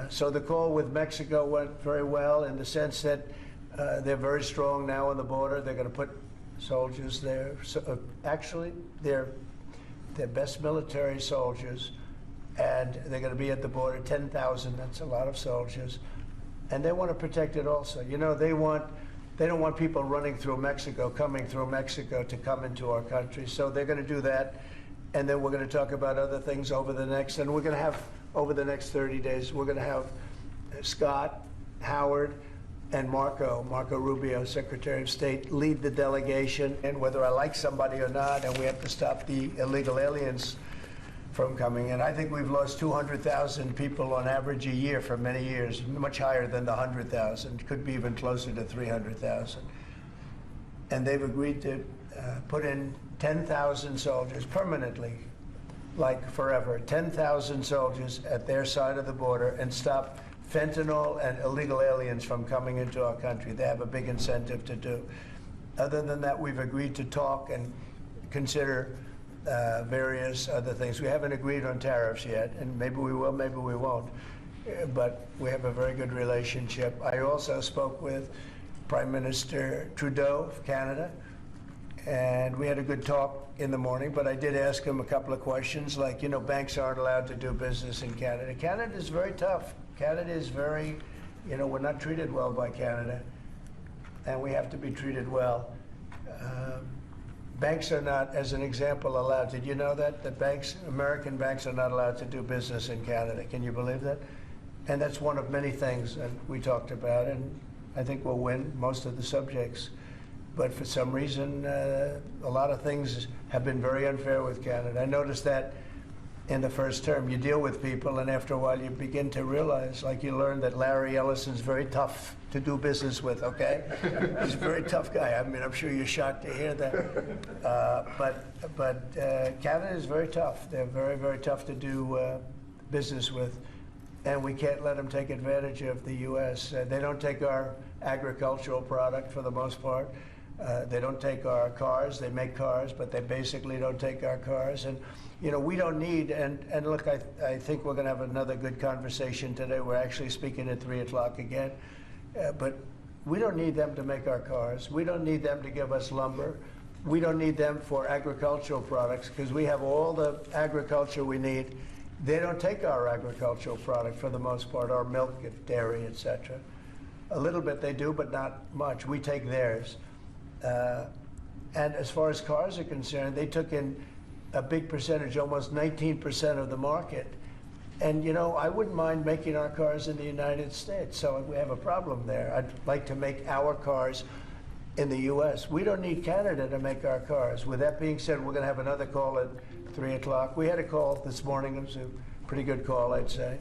So the call with Mexico went very well in the sense that they're very strong now on the border. They're going to put soldiers there. So, actually, they're best military soldiers, and they're going to be at the border, 10,000. That's a lot of soldiers, and they want to protect it also. You know, they don't want people running through Mexico, coming through Mexico to come into our country. So they're going to do that, and then we're going to talk about other things over the next 30 days. We're going to have Scott, Howard, and Marco Rubio, Secretary of State, lead the delegation. And whether I like somebody or not, and we have to stop the illegal aliens from coming in. I think we've lost 200,000 people on average a year for many years, much higher than the 100,000, could be even closer to 300,000. And they've agreed to put in 10,000 soldiers permanently, like forever, 10,000 soldiers at their side of the border and stop fentanyl and illegal aliens from coming into our country. They have a big incentive to do. Other than that, we've agreed to talk and consider various other things. We haven't agreed on tariffs yet, and maybe we will, maybe we won't. But we have a very good relationship. I also spoke with Prime Minister Trudeau of Canada, and we had a good talk in the morning, but I did ask him a couple of questions, like, you know, banks aren't allowed to do business in Canada. Canada is very tough. Canada is very, you know, we're not treated well by Canada, and we have to be treated well. Banks are not, as an example, allowed. Did you know that? That banks, American banks, are not allowed to do business in Canada. Can you believe that? And that's one of many things that we talked about, and I think we'll win most of the subjects. But for some reason, a lot of things have been very unfair with Canada. I noticed that in the first term. You deal with people, and after a while you begin to realize, like you learn that Larry Ellison's very tough to do business with, okay? He's a very tough guy. I mean, I'm sure you're shocked to hear that. But Canada is very tough. They're very, very tough to do business with. And we can't let them take advantage of the U.S. They don't take our agricultural product for the most part. They don't take our cars. They make cars, but they basically don't take our cars. And, you know, we don't need, and look, I think we're going to have another good conversation today. We're actually speaking at 3 o'clock again. But we don't need them to make our cars. We don't need them to give us lumber. We don't need them for agricultural products because we have all the agriculture we need. They don't take our agricultural product for the most part, our milk, dairy, etc. A little bit they do, but not much. We take theirs. And as far as cars are concerned, they took in a big percentage, almost 19% of the market. And, you know, I wouldn't mind making our cars in the United States, so we have a problem there. I'd like to make our cars in the U.S. We don't need Canada to make our cars. With that being said, we're going to have another call at 3 o'clock. We had a call this morning. It was a pretty good call, I'd say.